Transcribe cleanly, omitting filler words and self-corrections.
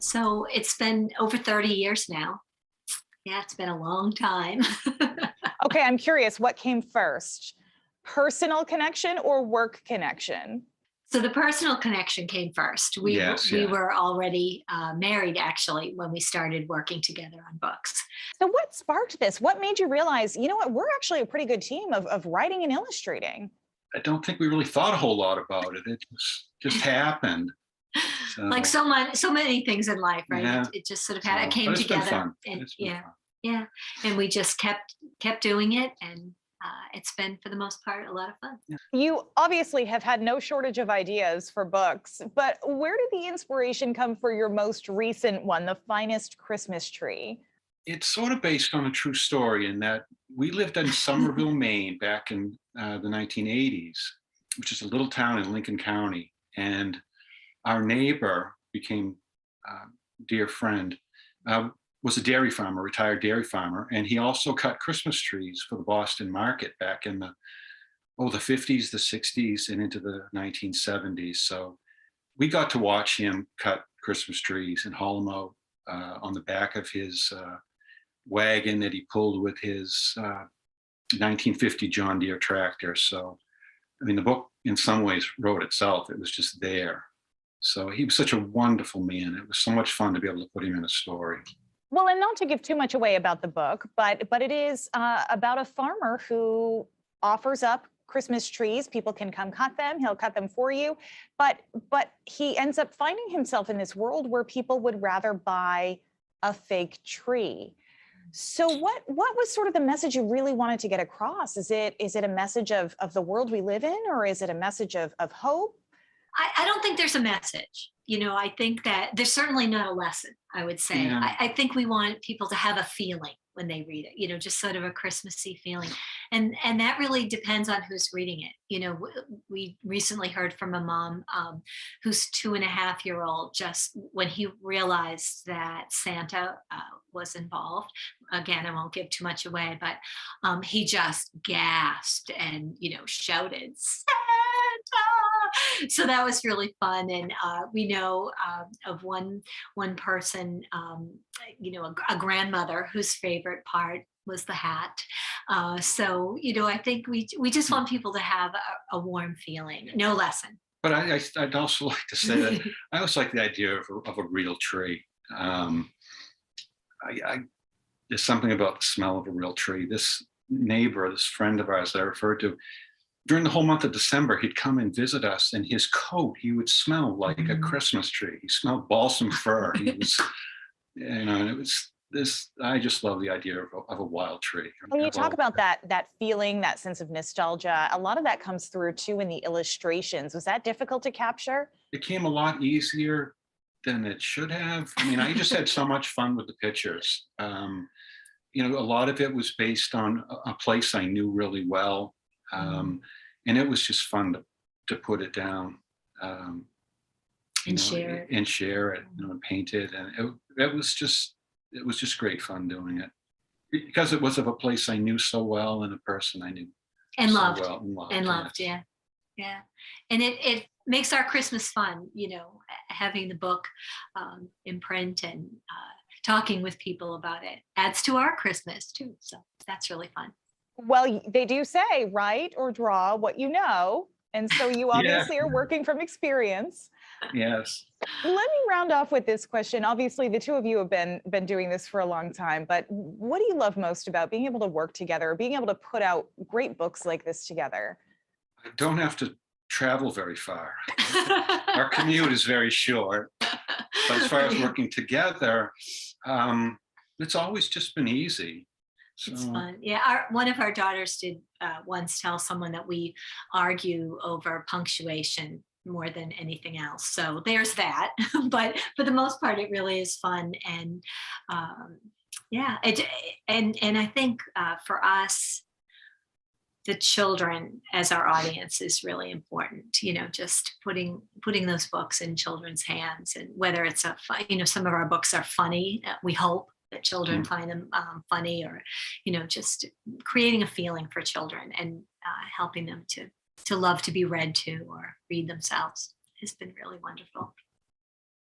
So it's been over 30 years now. Yeah, it's been a long time. Okay, I'm curious, what came first? Personal connection or work connection? So the personal connection came first. Yes, We yeah. were already married actually when we started working together on books. So what sparked this? What made you realize, you know what, we're actually a pretty good team of writing and illustrating? I don't think we really thought a whole lot about it. It just happened. Like So, so many things in life, right? yeah. It just sort of had it So, came but it's been together, fun. and It's been yeah, fun. yeah, and we just kept doing it, and it's been for the most part a lot of fun. Yeah. You obviously have had no shortage of ideas for books, but where did the inspiration come for your most recent one, The Finest Christmas Tree? It's sort of based on a true story in that we lived in Somerville, Maine back in the 1980s, which is a little town in Lincoln County. And our neighbor became a dear friend, uh, was a dairy farmer, retired dairy farmer. And he also cut Christmas trees for the Boston market back in the 50s, the 60s, and into the 1970s. So we got to watch him cut Christmas trees and haul them out on the back of his wagon that he pulled with his 1950 John Deere tractor. So, I mean, the book in some ways wrote itself. It was just there. So he was such a wonderful man. It was so much fun to be able to put him in a story. Well, and not to give too much away about the book, but it is about a farmer who offers up Christmas trees. People can come cut them. He'll cut them for you, but he ends up finding himself in this world where people would rather buy a fake tree. So what was sort of the message you really wanted to get across? Is it a message of the world we live in, or is it a message of hope? I don't think there's a message. I think that there's certainly not a lesson, I would say. Yeah. I think we want people to have a feeling when they read it, just sort of a Christmassy feeling. And that really depends on who's reading it. We recently heard from a mom whose 2.5-year old, just when he realized that Santa was involved, again, I won't give too much away, but he just gasped and, shouted, Santa! So that was really fun. And we know of one person, a grandmother whose favorite part was the hat. So I think we just want people to have a warm feeling. No lesson. But I'd also like to say that I also like the idea of a real tree. There's something about the smell of a real tree. This neighbor, this friend of ours that I referred to, during the whole month of December, he'd come and visit us. And his coat, he would smell like a Christmas tree. He smelled balsam fir. He was, and it was this. I just love the idea of a wild tree. When you talk about that feeling, that sense of nostalgia, a lot of that comes through too in the illustrations. Was that difficult to capture? It came a lot easier than it should have. I mean, I just had so much fun with the pictures. A lot of it was based on a place I knew really well. And it was just fun to put it down, And share it. and share it, and paint it. And it was just great fun doing it because it was of a place I knew so well and a person I knew And so loved. well and loved. And loved, Yes. yeah. Yeah. And it makes our Christmas fun, having the book in print and talking with people about it adds to our Christmas too. So that's really fun. Well, they do say, write or draw what you know. And so you Yeah. obviously are working from experience. Yes. Let me round off with this question. Obviously, the two of you have been doing this for a long time, but what do you love most about being able to work together, being able to put out great books like this together? I don't have to travel very far. Our commute is very short. But as far as working together, it's always just been easy. It's So fun. Yeah, one of our daughters did once tell someone that we argue over punctuation more than anything else. So there's that. But for the most part, it really is fun. And yeah, and I think for us, the children as our audience is really important. Just putting those books in children's hands, and whether it's some of our books are funny. We hope that children find them funny, or just creating a feeling for children and helping them to love to be read to or read themselves has been really wonderful.